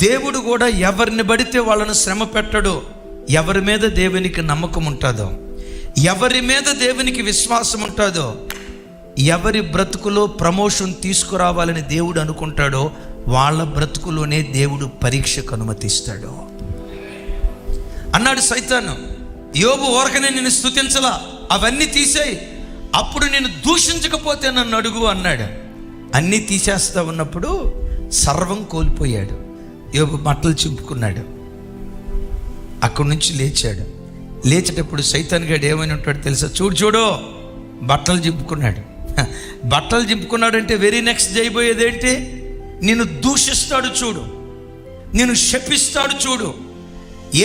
దేవుడు కూడా ఎవరిని పడితే వాళ్ళను శ్రమ పెట్టడు. ఎవరి మీద దేవునికి నమ్మకం ఉంటుందో, ఎవరి మీద దేవునికి విశ్వాసం ఉంటుందో, ఎవరి బ్రతుకులో ప్రమోషన్ తీసుకురావాలని దేవుడు అనుకుంటాడో వాళ్ళ బ్రతుకులోనే దేవుడు పరీక్షకు అనుమతిస్తాడు అన్నాడు సైతాను. యోబు ఊరకనే నేను స్తుతించలా, అవన్నీ తీసేయి, అప్పుడు నేను దూషించకపోతే నన్ను అడుగు అన్నాడు. అన్నీ తీసేస్తా ఉన్నప్పుడు సర్వం కోల్పోయాడు. యోబు బట్టలు చింపుకున్నాడు, అక్కడి నుంచి లేచాడు. లేచేటప్పుడు సైతాన్ గాడు ఏమని ఉంటాడు తెలుసా? చూడు బట్టలు చింపుకున్నాడు. బట్టలు చింపుకున్నాడంటే వెరీ నెక్స్ట్ చేయబోయేది ఏంటి? నిన్ను దూషిస్తాడు చూడు, నిన్ను శపిస్తాడు చూడు.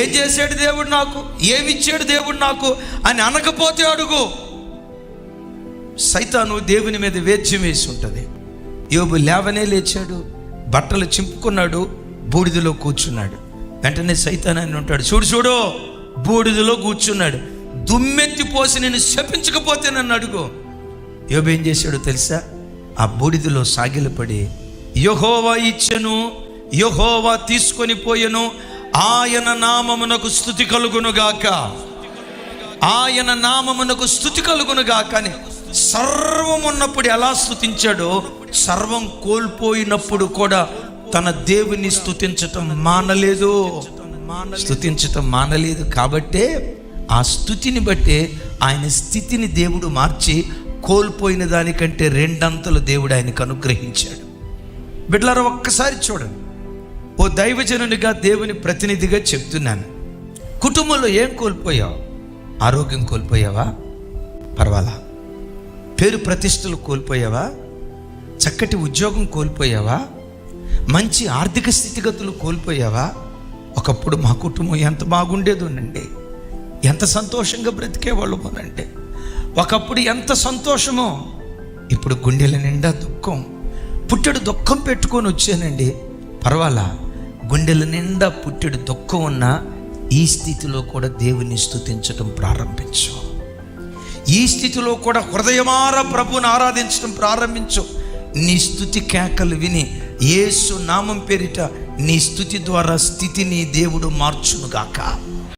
ఏం చేశాడు దేవుడు నాకు, ఏమిచ్చాడు దేవుడు నాకు అని అనకపోతే అడుగు. సైతాను దేవుని మీద వేద్యం వేసి ఉంటుంది. యోబు లేవనే లేచాడు, బట్టలు చింపుకున్నాడు, బూడిదలో కూర్చున్నాడు. వెంటనే సైతాను అని ఉంటాడు, చూడు బూడిదలో కూర్చున్నాడు, దుమ్మెత్తి పోసి నేను శపించకపోతే నన్ను అడుగు. యోబు ఏం చేశాడో తెలుసా? ఆ బూడిదలో సాగిలపడి యెహోవా ఇచ్చెను, యెహోవా తీసుకొని పోయెను, ఆయన నామమునకు స్తుతి కలుగునుగాక, ఆయన నామమునకు స్తుతి కలుగునుగాక అని సర్వం ఉన్నప్పుడు ఎలా స్తుతించాడో, సర్వం కోల్పోయినప్పుడు కూడా తన దేవుని స్తుతించటం మానలేదు. స్తుతించటం మానలేదు కాబట్టే ఆ స్తుతిని బట్టే ఆయన స్థితిని దేవుడు మార్చి కోల్పోయిన దానికంటే రెండంతలు దేవుడు ఆయనకు అనుగ్రహించాడు. బిడ్డలారా, ఒక్కసారి చూడండి. ఓ దైవజనునిగా దేవుని ప్రతినిధిగా చెప్తున్నాను. కుటుంబంలో ఏం కోల్పోయావు? ఆరోగ్యం కోల్పోయావా? పర్వాలా. పేరు ప్రతిష్టలు కోల్పోయావా? చక్కటి ఉద్యోగం కోల్పోయావా? మంచి ఆర్థిక స్థితిగతులు కోల్పోయావా? ఒకప్పుడు మా కుటుంబం ఎంత బాగుండేదోనండి, ఎంత సంతోషంగా బ్రతికేవాళ్ళమోనంటే, ఒకప్పుడు ఎంత సంతోషమో, ఇప్పుడు గుండెల నిండా దుఃఖం, పుట్టెడు దుఃఖం పెట్టుకొని వచ్చానండి. పర్వాలా, గుండెల నిండా పుట్టెడు దుఃఖం ఉన్నా ఈ స్థితిలో కూడా దేవుని స్తుతించడం ప్రారంభించు. ఈ స్థితిలో కూడా హృదయమారా ప్రభువుని ఆరాధించడం ప్రారంభించు. నీ స్తుతి కేకలు విని యేసు నామం పేరిట నీ స్తుతి ద్వారా స్థితిని దేవుడు మార్చునుగాక.